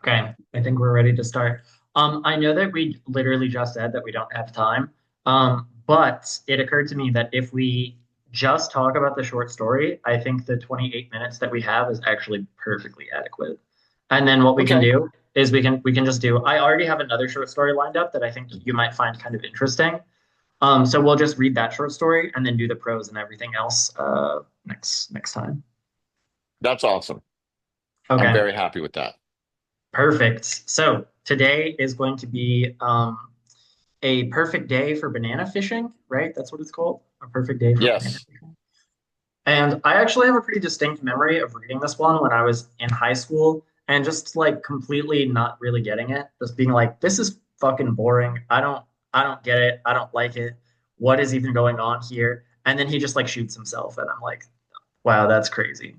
Okay, I think we're ready to start. I know that we literally just said that we don't have time, but it occurred to me that if we just talk about the short story, I think the 28 minutes that we have is actually perfectly adequate. And then what we can Okay. do is we can just do. I already have another short story lined up that I think you might find kind of interesting. So we'll just read that short story and then do the prose and everything else next time. That's awesome. I'm Okay. very happy with that. Perfect. So today is going to be a perfect day for banana fishing, right? That's what it's called. A perfect day for banana Yes. fishing. And I actually have a pretty distinct memory of reading this one when I was in high school and just like completely not really getting it. Just being like, this is fucking boring. I don't get it. I don't like it. What is even going on here? And then he just like shoots himself and I'm like, wow, that's crazy.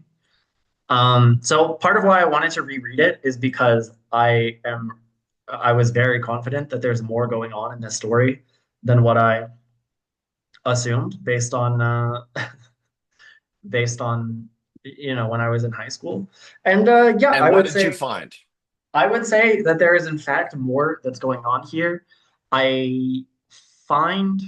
So part of why I wanted to reread it is because I was very confident that there's more going on in this story than what I assumed based on when I was in high school. And yeah, And what did you find? I would say that there is in fact more that's going on here. I find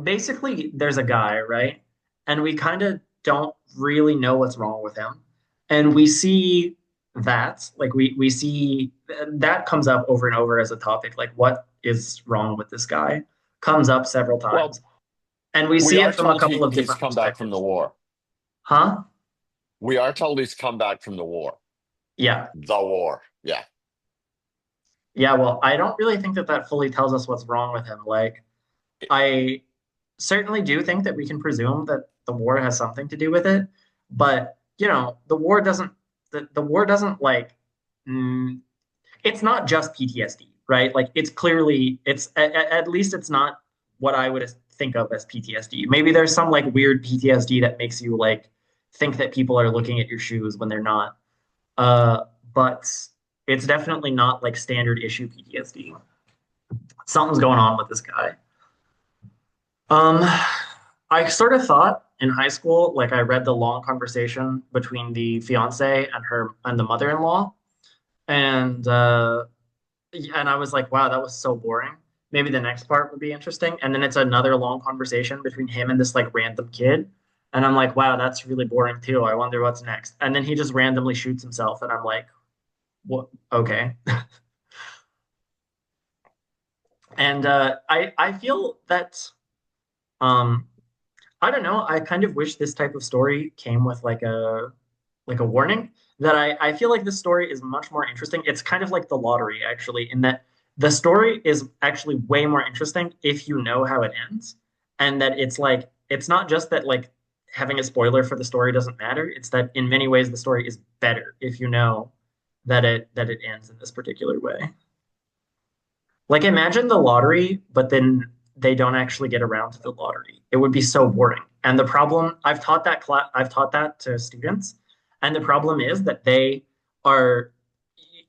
basically there's a guy, right? And we kind of don't really know what's wrong with him. And we see that, like we see that comes up over and over as a topic, like what is wrong with this guy comes up several Well, times. And we we see are it from a told couple of he's different come back from the perspectives. war. Huh? We are told he's come back from the war. Yeah. The war. Yeah. Yeah, well, I don't really think that that fully tells us what's wrong with him. Like I certainly do think that we can presume that the war has something to do with it, but the war doesn't like mm, it's not just PTSD, right? Like it's clearly it's at least it's not what I would think of as PTSD. Maybe there's some like weird PTSD that makes you like think that people are looking at your shoes when they're not. Uh, but it's definitely not like standard issue PTSD. Something's going on with this guy. Um, I sort of thought in high school, like I read the long conversation between the fiance and her and the mother-in-law, and and I was like, wow, that was so boring. Maybe the next part would be interesting. And then it's another long conversation between him and this like random kid. And I'm like, wow, that's really boring too. I wonder what's next. And then he just randomly shoots himself, and I'm like, what? Okay. And I feel that um I don't know. I kind of wish this type of story came with like a warning that I feel like this story is much more interesting. It's kind of like the lottery actually, in that the story is actually way more interesting if you know how it ends. And that it's like it's not just that like having a spoiler for the story doesn't matter. It's that in many ways the story is better if you know that it ends in this particular way. Like imagine the lottery, but then they don't actually get around to the lottery. It would be so boring. And the problem, I've taught that to students, and the problem is that are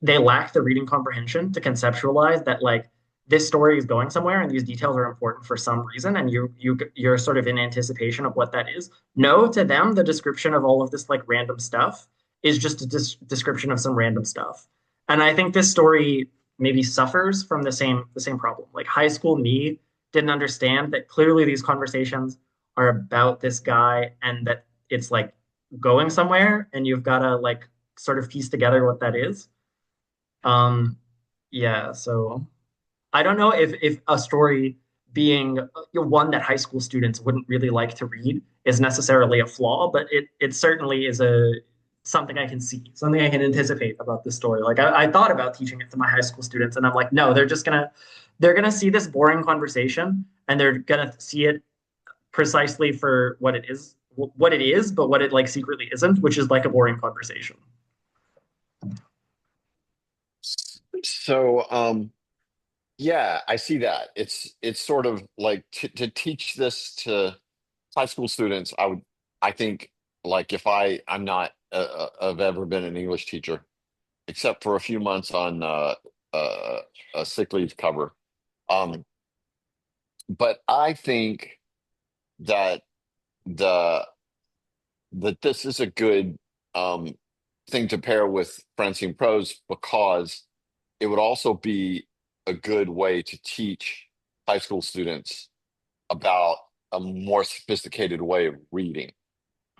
they lack the reading comprehension to conceptualize that like this story is going somewhere and these details are important for some reason, and you're sort of in anticipation of what that is. No, to them, the description of all of this like random stuff is just a description of some random stuff. And I think this story maybe suffers from the same problem. Like high school me didn't understand that clearly these conversations are about this guy and that it's like going somewhere and you've got to like sort of piece together what that is. Um yeah, so I don't know if a story being one that high school students wouldn't really like to read is necessarily a flaw, but it certainly is a something I can see, something I can anticipate about this story. Like I thought about teaching it to my high school students, and I'm like, no, they're gonna see this boring conversation, and they're gonna see it precisely for what it is, but what it like secretly isn't, which is like a boring conversation. So, yeah, I see that. It's sort of like to teach this to high school students. I think like if I'm not I've ever been an English teacher except for a few months on uh, a sick leave cover. Um, but I think that the that this is a good um thing to pair with Francine prose because it would also be a good way to teach high school students about a more sophisticated way of reading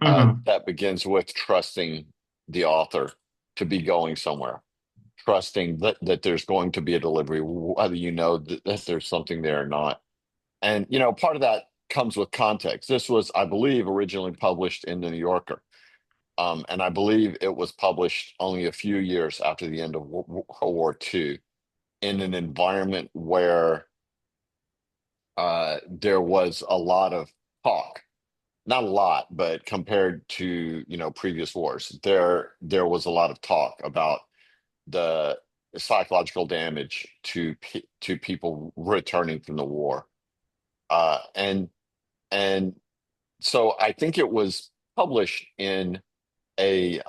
Hmm. that begins with trusting the author to be going somewhere, trusting that there's going to be a delivery, whether you know that there's something there or not. And, part of that comes with context. This was, I believe, originally published in the New Yorker. And I believe it was published only a few years after the end of World War II in an environment where there was a lot of talk. Not a lot, but compared to, previous wars, there was a lot of talk about the psychological damage to people returning from the war. And so I think it was published in a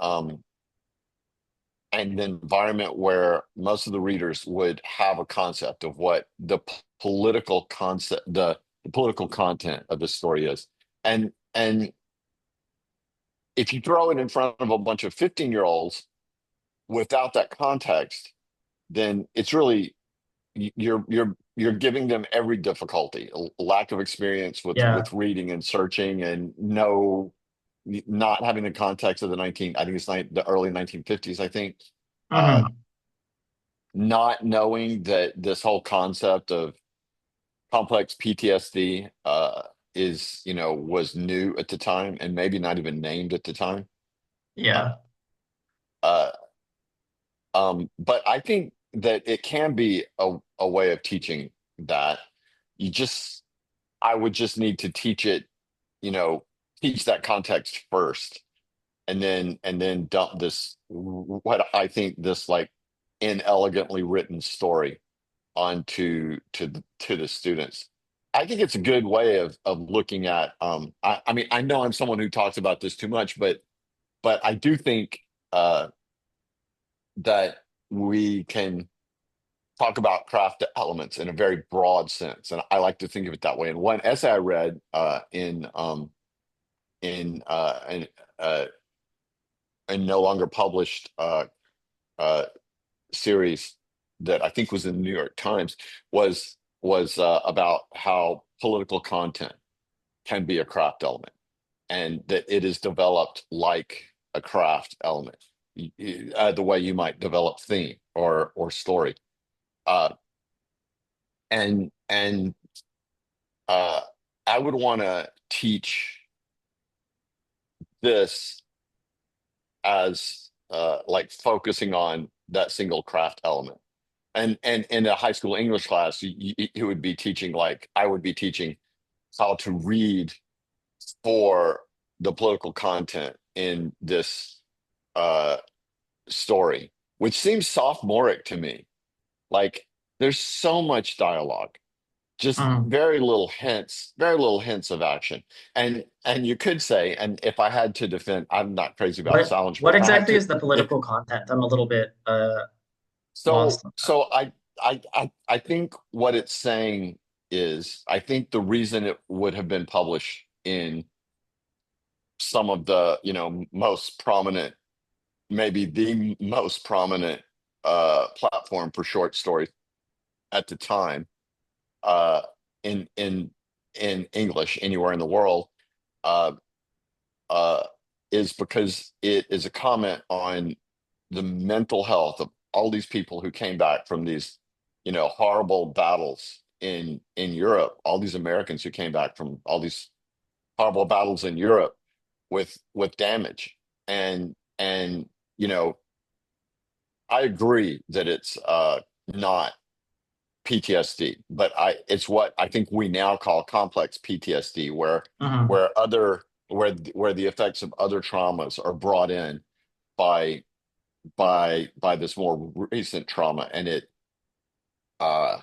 an environment where most of the readers would have a concept of what political concept, the political content of the story is. And if you throw it in front of a bunch of 15-year-olds without that context, then it's really you're giving them every difficulty, a lack of experience Yeah. with reading and searching, and no, not having the context of I think it's the early 1950s, I think. Uh, Hmm. Not knowing that this whole concept of complex PTSD was new at the time and maybe not even named at the time. Uh, Yeah. uh, but I think that it can be a way of teaching that. You just, I would just need to teach it, you know, teach that context first, and then dump this, what I think this like inelegantly written story onto to the students. I think it's a good way of looking at. I mean, I know I'm someone who talks about this too much, but I do think uh, that we can talk about craft elements in a very broad sense, and I like to think of it that way. And one essay I read in uh, in no longer published uh, series that I think was in the New York Times was about how political content can be a craft element, and that it is developed like a craft element, the way you might develop theme or story. Uh, and uh, I would want to teach this as like focusing on that single craft element. And in a high school English class, you would be teaching, like I would be teaching how to read for the political content in this uh, story, which seems sophomoric to me. Like there's so much dialogue, just Hmm. very little hints of action. And you could say, and if I had to defend, I'm not crazy about silence, but What if I had exactly to, is the if political content? I'm a little bit so lost on that. so I think what it's saying is, I think the reason it would have been published in some of the, most prominent, maybe the most prominent platform for short stories at the time, uh in English anywhere in the world, uh uh is because it is a comment on the mental health of all these people who came back from these, horrible battles in Europe, all these Americans who came back from all these horrible battles in Europe with damage. And I agree that it's not PTSD, but it's what I think we now call complex PTSD, Hmm. where the effects of other traumas are brought in by by this more recent trauma, uh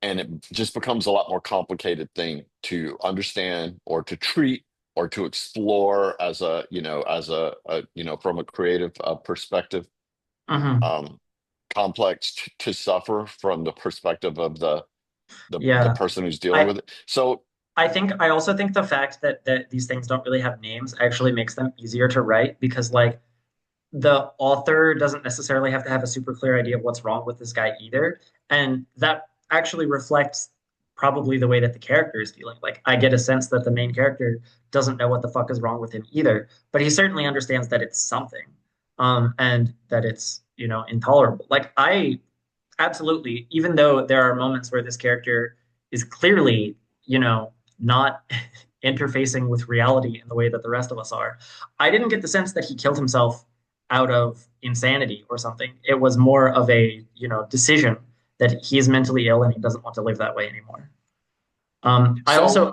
and it just becomes a lot more complicated thing to understand or to treat or to explore as from a creative perspective. Hmm. um Complex to suffer from the perspective of the Yeah. person who's dealing I with it. So I also think the fact that these things don't really have names actually makes them easier to write because like the author doesn't necessarily have to have a super clear idea of what's wrong with this guy either. And that actually reflects probably the way that the character is feeling. Like, I get a sense that the main character doesn't know what the fuck is wrong with him either, but he certainly understands that it's something, and that it's, intolerable. Like, I absolutely, even though there are moments where this character is clearly, not interfacing with reality in the way that the rest of us are, I didn't get the sense that he killed himself out of insanity or something. It was more of a, decision that he is mentally ill and he doesn't want to live that way anymore. I So also,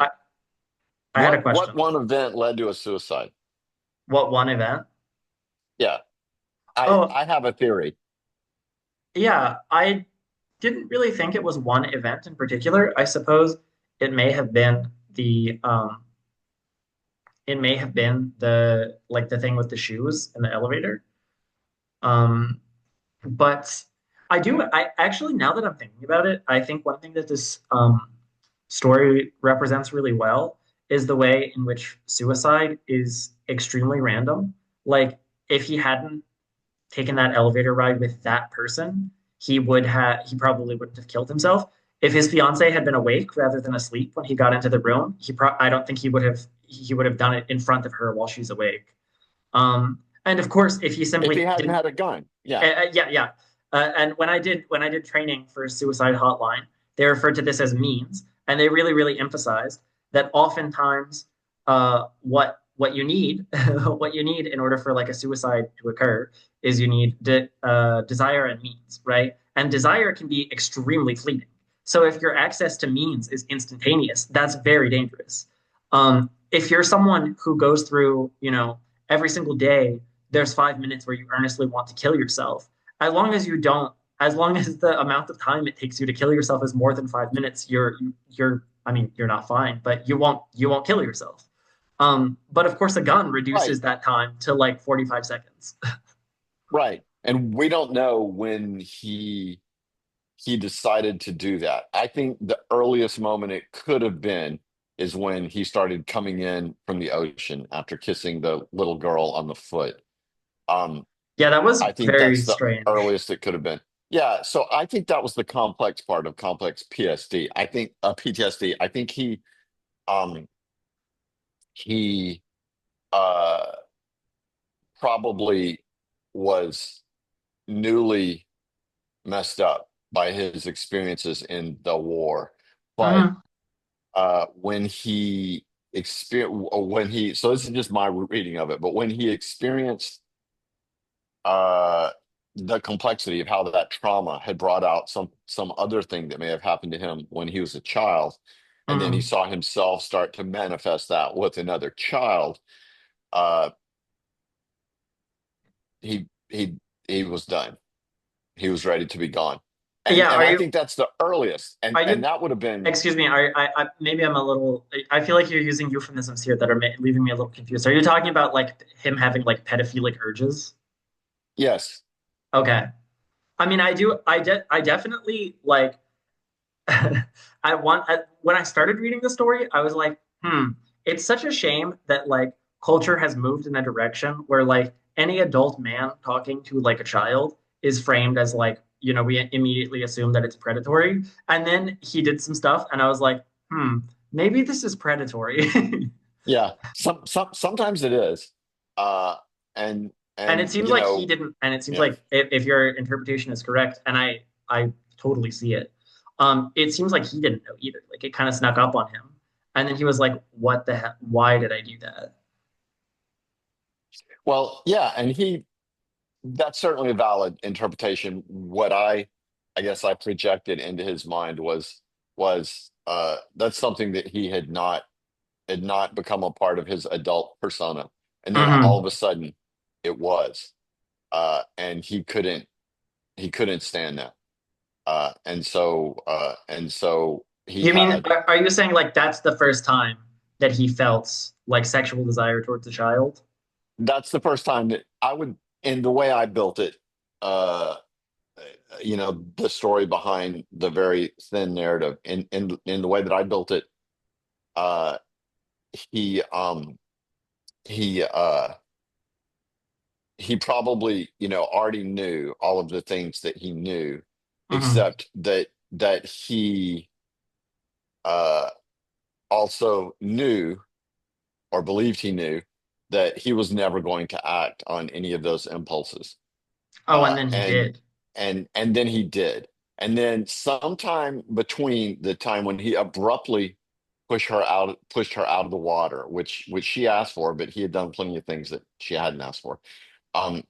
I had a what question. one event led to a suicide? What one event? Yeah, I Oh, I have a theory. yeah, I didn't really think it was one event in particular. I suppose it may have been the like the thing with the shoes in the elevator. Um, but I actually, now that I'm thinking about it, I think one thing that this story represents really well is the way in which suicide is extremely random. Like, if he hadn't taken that elevator ride with that person, he probably wouldn't have killed himself. If his fiance had been awake rather than asleep when he got into the room, I don't think he would have done it in front of her while she's awake. And of course, if he If he simply hadn't didn't, had a gun, yeah, yeah, yeah. And when I did training for Suicide Hotline, they referred to this as means, and they really, really emphasized that oftentimes, what you need, what you need in order for like a suicide to occur is you need desire and means, right? And desire can be extremely fleeting. So if your access to means is instantaneous, that's very dangerous. If you're someone who goes through, every single day there's 5 minutes where you earnestly want to kill yourself. As long as you don't, as long as the amount of time it takes you to kill yourself is more than 5 minutes, I mean, you're not fine, but you won't kill yourself. But of course, a gun right, reduces that time to like 45 seconds. right. And we don't know when he decided to do that. I think the earliest moment it could have been is when he started coming in from the ocean after kissing the little girl on the foot. Um, Yeah, that was I think very that's the strange. earliest it could have been. Yeah, so I think that was the complex part of complex PSD. I think PTSD. I think um he uh probably was newly messed up by his experiences in the war. But Mhm. when he so this is just my reading of it, but when he experienced uh the complexity of how that trauma had brought out some other thing that may have happened to him when he was a child, and then he Mhm. saw himself start to manifest that with another child, uh he he was done. He was ready to be gone. and Yeah, and I think that's the earliest, are and you, that would have been. excuse me, maybe I'm a little, I feel like you're using euphemisms here that are leaving me a little confused. Are you talking about like him having like pedophilic urges? Yes. Okay. I mean, I definitely like, when I started reading the story, I was like, it's such a shame that like culture has moved in a direction where like any adult man talking to like a child is framed as like, we immediately assume that it's predatory. And then he did some stuff, and I was like, maybe this is predatory. Yeah, sometimes it is, uh and And it and seems like he didn't, and it seems yeah. like if your interpretation is correct, and I totally see it, it seems like he didn't know either. Like, it kind of snuck up on him, and then he was like, "What the heck? Why did I do that?" Well, yeah, and he that's certainly a valid interpretation. What I guess I projected into his mind was that's something that he had not become a part of his adult persona, and then all Hmm. of a sudden it was, and he couldn't stand that, and so he You mean, had. are you saying like that's the first time that he felt like sexual desire towards a child? That's the first time that I would, in the way I built it, uh, the story behind the very thin narrative, in the way that I built it, uh, he he he probably, already knew all of the things that he knew, Hmm. except that he uh also knew, or believed he knew, that he was never going to act on any of those impulses. Oh, and Uh then he and did. and then he did. And then sometime between the time when he abruptly pushed her out of the water, which she asked for, but he had done plenty of things that she hadn't asked for. Um,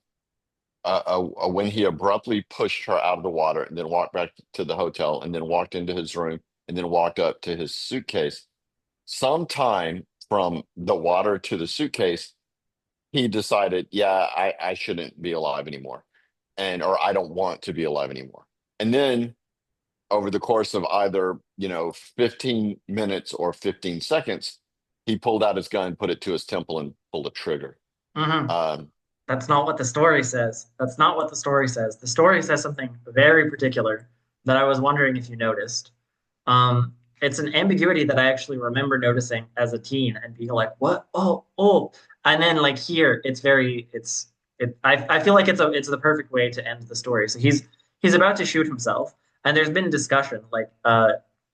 when he abruptly pushed her out of the water and then walked back to the hotel and then walked into his room and then walked up to his suitcase, sometime from the water to the suitcase, he decided, yeah, I shouldn't be alive anymore. Or I don't want to be alive anymore. And then over the course of either, 15 minutes or 15 seconds, he pulled out his gun, put it to his temple, and pulled a trigger. Hmm. Um, That's not what the story says. That's not what the story says. The story says something very particular that I was wondering if you noticed. It's an ambiguity that I actually remember noticing as a teen and being like, "What? Oh, oh!" And then like here, I feel like it's the perfect way to end the story. So he's about to shoot himself, and there's been discussion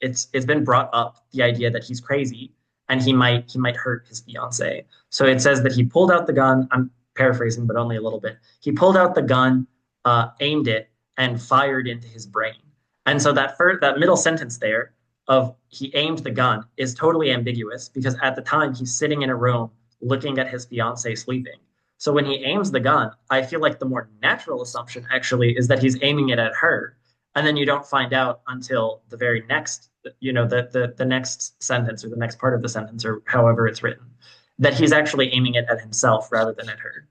it's been brought up the idea that he's crazy and he might hurt his fiance. So it says that he pulled out the gun. I'm paraphrasing, but only a little bit. He pulled out the gun, aimed it, and fired into his brain. And so that middle sentence there of he aimed the gun is totally ambiguous because at the time he's sitting in a room looking at his fiance sleeping. So when he aims the gun, I feel like the more natural assumption actually is that he's aiming it at her. And then you don't find out until the very next, the next sentence or the next part of the sentence or however it's written, that he's actually aiming it at himself rather than at her.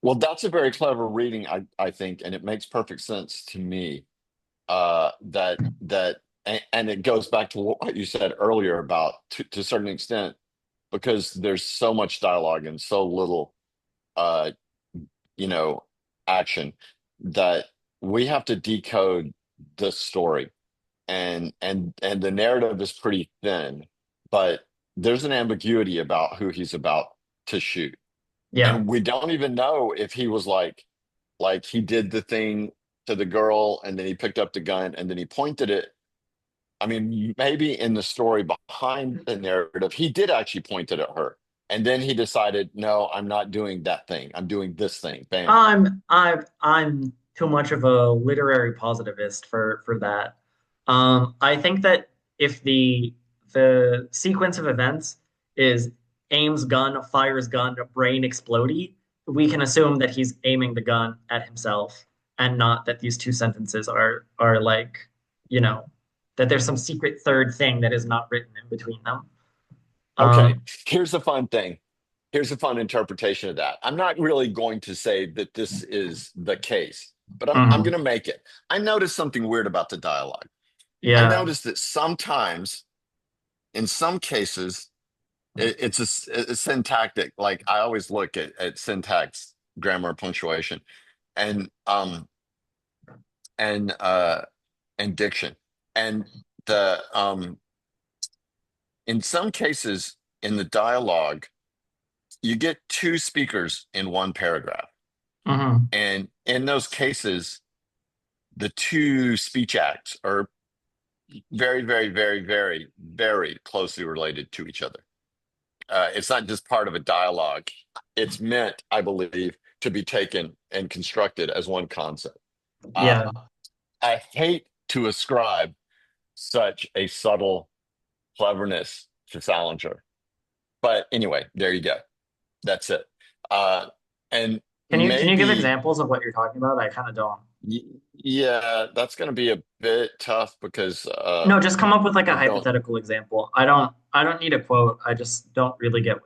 well, that's a very clever reading, I think, and it makes perfect sense to me. And it goes back to what you said earlier about to a certain extent, because there's so much dialogue and so little uh you know action, that we have to decode the story, and the narrative is pretty thin, but there's an ambiguity about who he's about to shoot. Yeah. And we don't even know if he was like he did the thing to the girl and then he picked up the gun and then he pointed it. I mean, maybe in the story behind the narrative, he did actually point it at her. And then he decided, no, I'm not doing that thing. I'm doing this thing. Bam. I'm too much of a literary positivist for that. I think that if the sequence of events is aims gun, fires gun, brain explodey, we can assume that he's aiming the gun at himself and not that these two sentences are like, you know, that there's some secret third thing that is not written in between them. Okay, Um, here's the fun thing. Here's a fun interpretation of that. I'm not really going to say that this is the case, but I'm mhm. going to make it. I noticed something weird about the dialogue. I Yeah. noticed that sometimes, in some cases, it's a syntactic. Like I always look at syntax, grammar, punctuation, and um and uh and diction. And the in some cases in the dialogue, you get two speakers in one paragraph. Hmm. And in those cases, the two speech acts are very, very, very, very, very closely related to each other. It's not just part of a dialogue. It's meant, I believe, to be taken and constructed as one concept. Uh, Yeah. I hate to ascribe such a subtle cleverness to Salinger. But anyway, there you go. That's it. Uh, and Can you give maybe, examples of what you're talking about? I kind of don't. yeah, that's going to be a bit tough because No, just come up with like a I don't. hypothetical example. I don't need a quote. I just don't really get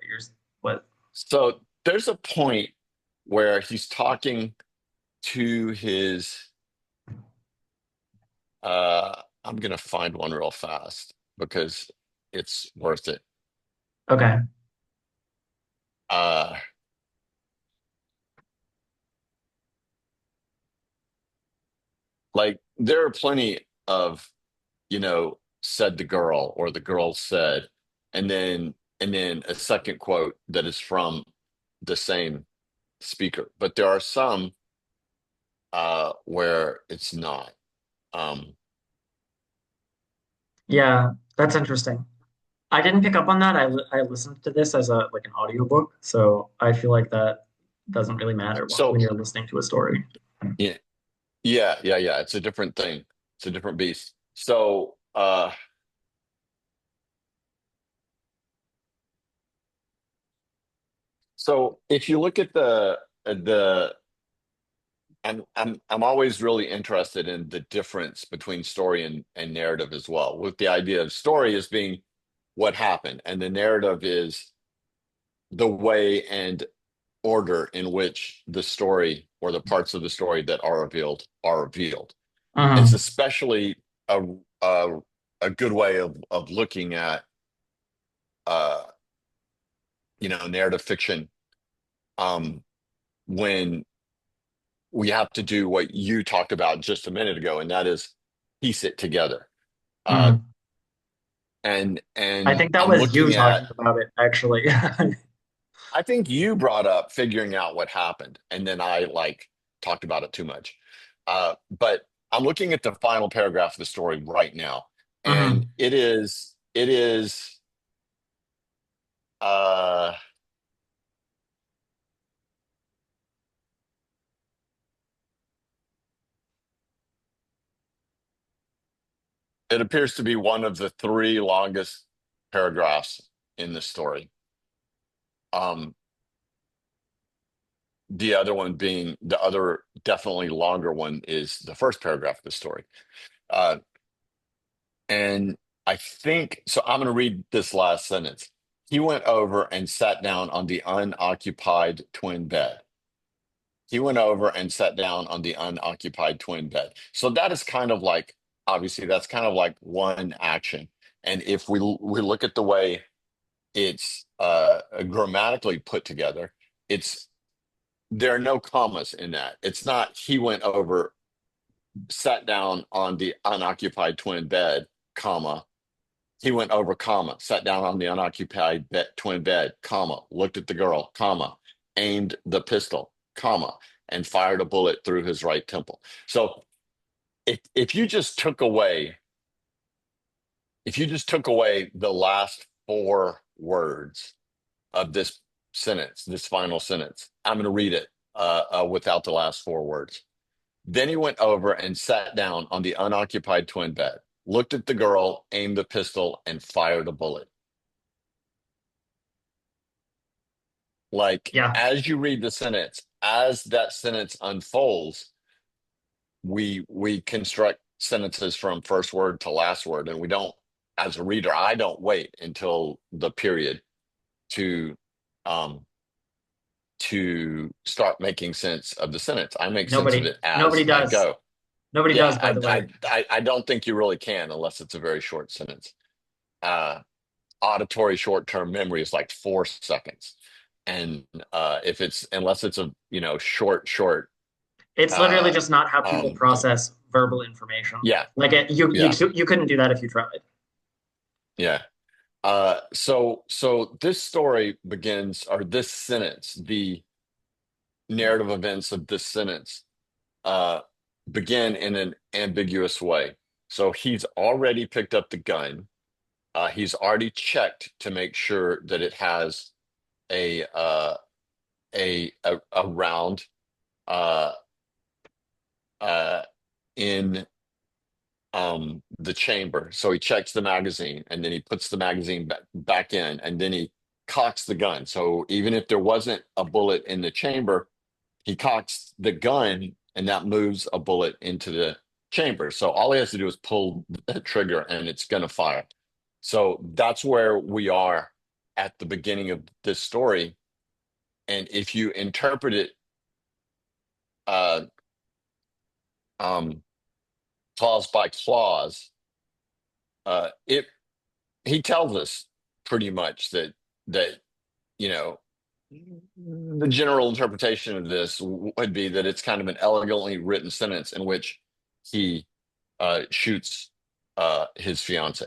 what. So there's a point where he's talking to his. I'm going to find one real fast because it's worth it. Okay. Uh, like there are plenty of, said the girl or the girl said, and then a second quote that is from the same. speaker, but there are some where it's not. Um, Yeah, that's interesting. I didn't pick up on that. I listened to this as a like an audiobook, so I feel like that doesn't really matter when so you're listening to a story. yeah, yeah. It's a different thing. It's a different beast. So if you look at the I'm always really interested in the difference between story and narrative as well, with the idea of story as being what happened, and the narrative is the way and order in which the story or the parts of the story that are revealed. It's Hmm. especially a a, a good way of looking at uh narrative fiction um when we have to do what you talked about just a minute ago, and that is piece it together. Uh, Hmm. I and think that I'm was you looking at. talking about it, actually. I think you brought up figuring out what happened, and then I like talked about it too much. But I'm looking at the final paragraph of the story right now, and Hmm. it is uh, it appears to be one of the three longest paragraphs in the story. Um, the other one being the other definitely longer one is the first paragraph of the story. Uh, and I think so. I'm going to read this last sentence. He went over and sat down on the unoccupied twin bed. He went over and sat down on the unoccupied twin bed. So that is kind of like, obviously, that's kind of like one action. And if we look at the way it's grammatically put together, it's there are no commas in that. It's not he went over, sat down on the unoccupied twin bed, comma. He went over, comma, sat down on the unoccupied twin bed, comma, looked at the girl, comma, aimed the pistol, comma, and fired a bullet through his right temple. So if you just took away, if you just took away the last four words of this sentence, this final sentence, I'm going to read it without the last four words. Then he went over and sat down on the unoccupied twin bed, looked at the girl, aimed the pistol, and fired a bullet. Like, Yeah, as you read the sentence, as that sentence unfolds, we construct sentences from first word to last word, and we don't, as a reader, I don't wait until the period to um to start making sense of the sentence. I make sense of nobody it nobody as I does. go. Nobody Yeah, does, by the way. I don't think you really can unless it's a very short sentence. Uh, Auditory short-term memory is like 4 seconds, and if it's unless it's a short It's literally uh, just not how people um, process verbal information. yeah, Like yeah, you couldn't do that if you tried. yeah. So this story begins, or this sentence, the narrative events of this sentence uh, begin in an ambiguous way. So he's already picked up the gun. He's already checked to make sure that it has a a round uh, uh, in the chamber. So he checks the magazine, and then he puts the magazine back in, and then he cocks the gun. So even if there wasn't a bullet in the chamber, he cocks the gun, and that moves a bullet into the chamber. So all he has to do is pull the trigger, and it's going to fire. So that's where we are at the beginning of this story. And if you interpret it uh, um, clause by clause, it he tells us pretty much that you know the general interpretation of this would be that it's kind of an elegantly written sentence in which he shoots his fiance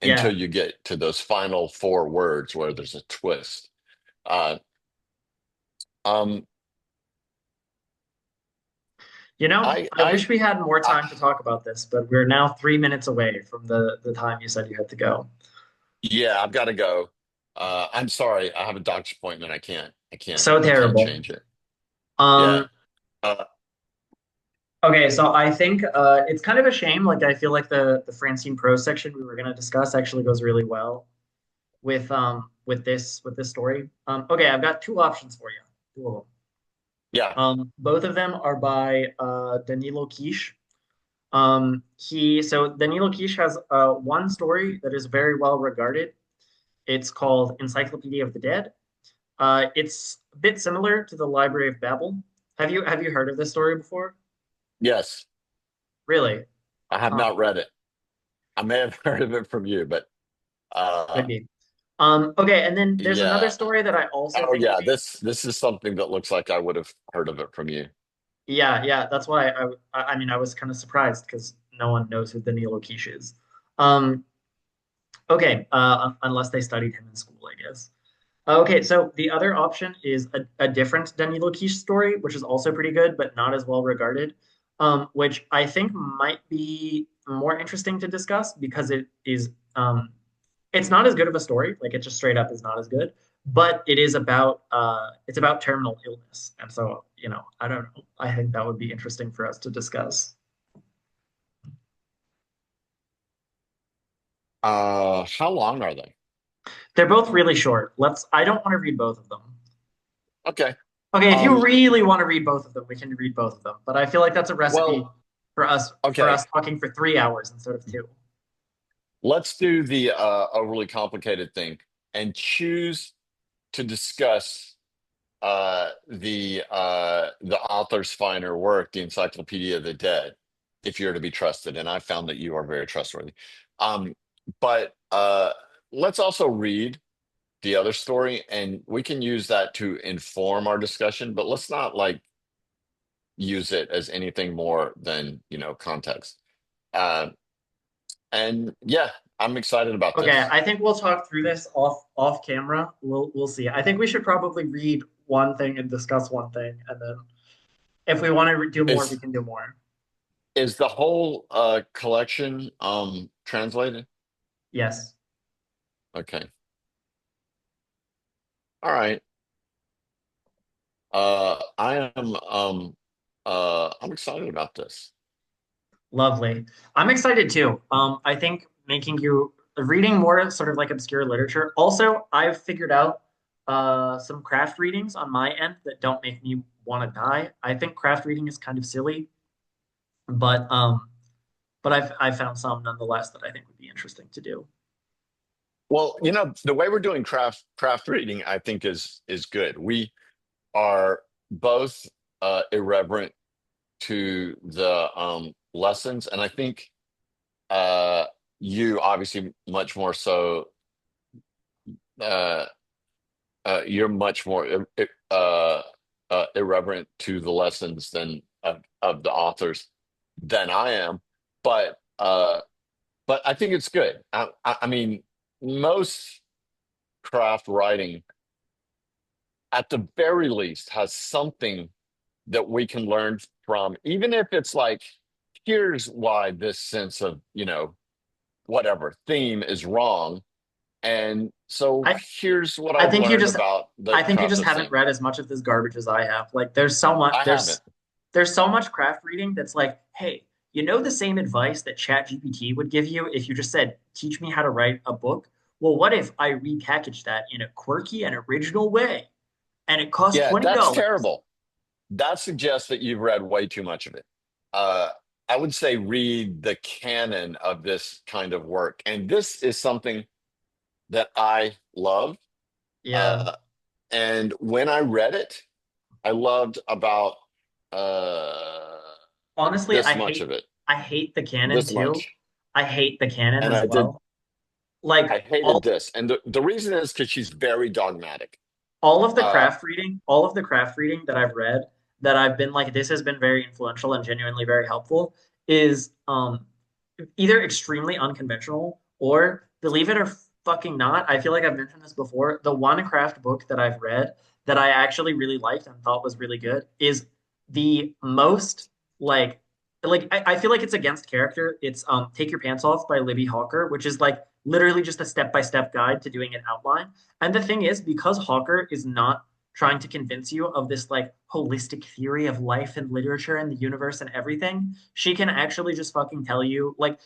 until Yeah. you get to those final four words where there's a twist. Uh, Um, You know, I, I I, wish we had more I, time to talk about this, but we're now 3 minutes away from the time you said you had to go. yeah, I've got to go. I'm sorry. I have a doctor's appointment. So I can't terrible. change it. Yeah. Um, Uh, okay, so I think it's kind of a shame. Like I feel like the Francine prose section we were going to discuss actually goes really well with this story. Okay, I've got two options for you. Two of them. yeah. Both of them are by Danilo Kish. Danilo Kish has one story that is very well regarded. It's called Encyclopedia of the Dead. It's a bit similar to the Library of Babel. Have you heard of this story before? Yes. Really? I have Um, not read it. I may have heard of it from you, but Could be. Okay, and then there's another yeah. story that I also Oh think would yeah, be. this is something that looks like I would have heard of it from you. Yeah, yeah. That's why I mean, I was kind of surprised because no one knows who Danilo Kish is. Um, okay, unless they studied him in school, I guess. Okay, so the other option is a different Danilo Kish story, which is also pretty good, but not as well regarded, which I think might be more interesting to discuss because it's not as good of a story, like it just straight up is not as good, but it's about terminal illness, and so I don't know. I think that would be interesting for us to discuss. How long are they? They're both really short. I don't want to read both of them. Okay. Okay, if you Um, really want to read both of them, we can read both of them. But I feel like that's a recipe well, for us okay. talking for 3 hours instead of two. Let's do the overly complicated thing and choose to discuss the author's finer work, the Encyclopedia of the Dead, if you're to be trusted. And I found that you are very trustworthy. Um, but let's also read the other story, and we can use that to inform our discussion. But let's not like use it as anything more than context. Uh, and yeah, I'm excited about Okay, this. I think we'll talk through this off camera. We'll see. I think we should probably read one thing and discuss one thing, and then if we want to do more, we Is can do more. is the whole collection translated? Yes. Okay. All right. I'm excited about this. Lovely. I'm excited too. I think making you reading more sort of like obscure literature. Also, I've figured out some craft readings on my end that don't make me want to die. I think craft reading is kind of silly, but I've found some nonetheless that I think would be interesting to do. Well, the way we're doing craft reading, I think is good. We are both irreverent to the lessons, and I think uh you obviously much more so uh you're much more irreverent to the lessons than of the authors than I am. But I think it's good. I mean, most craft writing, at the very least, has something that we can learn from, even if it's like, here's why this sense of, whatever theme is wrong. And so I here's what I I've think you learned just about the I think you craft just of haven't theme. read as much of this garbage as I have. Like there's so much I haven't. there's so much craft reading that's like, hey, the same advice that ChatGPT would give you if you just said, teach me how to write a book? Well, what if I repackage that in a quirky and original way and it costs Yeah, that's $20? terrible. That suggests that you've read way too much of it. Uh, I would say read the canon of this kind of work. And this is something that I love. Yeah. Uh, and when I read it, I loved about uh, Honestly, this much of it, I hate the canon this too. much. I hate the canon And as well. I Like hated this. And the reason is because she's very dogmatic. Uh, all of the craft reading that I've read that I've been like, this has been very influential and genuinely very helpful is either extremely unconventional or believe it or fucking not. I feel like I've mentioned this before. The one craft book that I've read that I actually really liked and thought was really good is the most like I feel like it's against character. It's Take Your Pants Off by Libby Hawker, which is like literally just a step-by-step guide to doing an outline. And the thing is, because Hawker is not trying to convince you of this like holistic theory of life and literature and the universe and everything, she can actually just fucking tell you like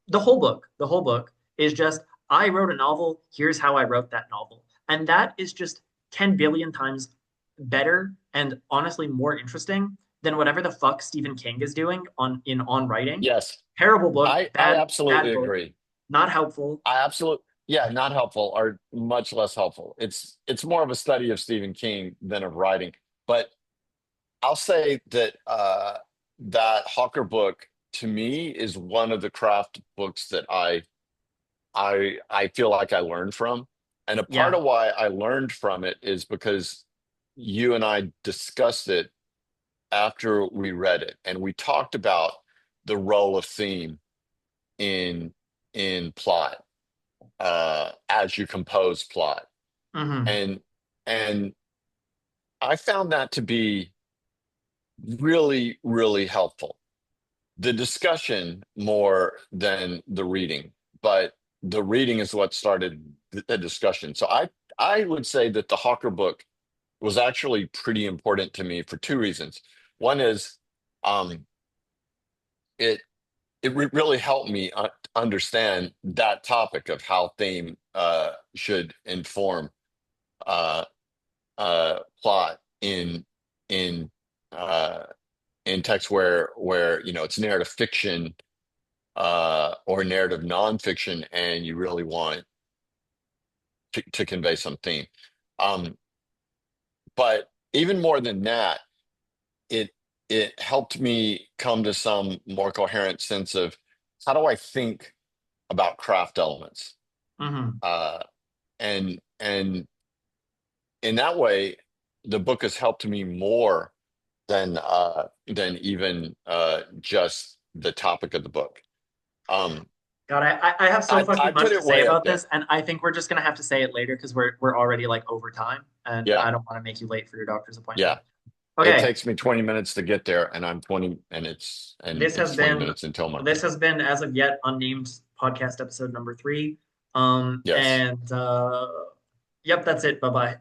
the whole book is just I wrote a novel, here's how I wrote that novel. And that is just 10 billion times better and honestly more interesting than whatever the fuck Stephen King is doing on writing. Yes, Terrible book, I bad absolutely book, agree. not helpful. I absolutely, yeah, not helpful or much less helpful. It's more of a study of Stephen King than of writing. But I'll say that that Hawker book to me is one of the craft books that I feel like I learned from. And a part Yeah. of why I learned from it is because you and I discussed it after we read it, and we talked about the role of theme in plot as you compose plot. Hmm. And and I found that to be really, really helpful. The discussion more than the reading, but the reading is what started the discussion. So I would say that the Hawker book was actually pretty important to me for two reasons. One is um, it really helped me understand that topic of how theme should inform uh, plot in uh, in text where it's narrative fiction or narrative nonfiction, and you really want to convey some theme. Um, but even more than that, it it helped me come to some more coherent sense of how do I think about craft elements, Hmm. uh, and in that way, the book has helped me more than even just the topic of the book. Um, God, I have so I fucking put much to it say way up about there. this, and I think we're just gonna have to say it later because we're already like over time, and Yeah, I don't want to make you late for your doctor's appointment. yeah. It Okay, takes me 20 minutes to get there, and I'm 20, and this has it's 20 been minutes until my this appointment. has been as of yet unnamed podcast episode number 3. Yes. And yep, that's it. Bye bye.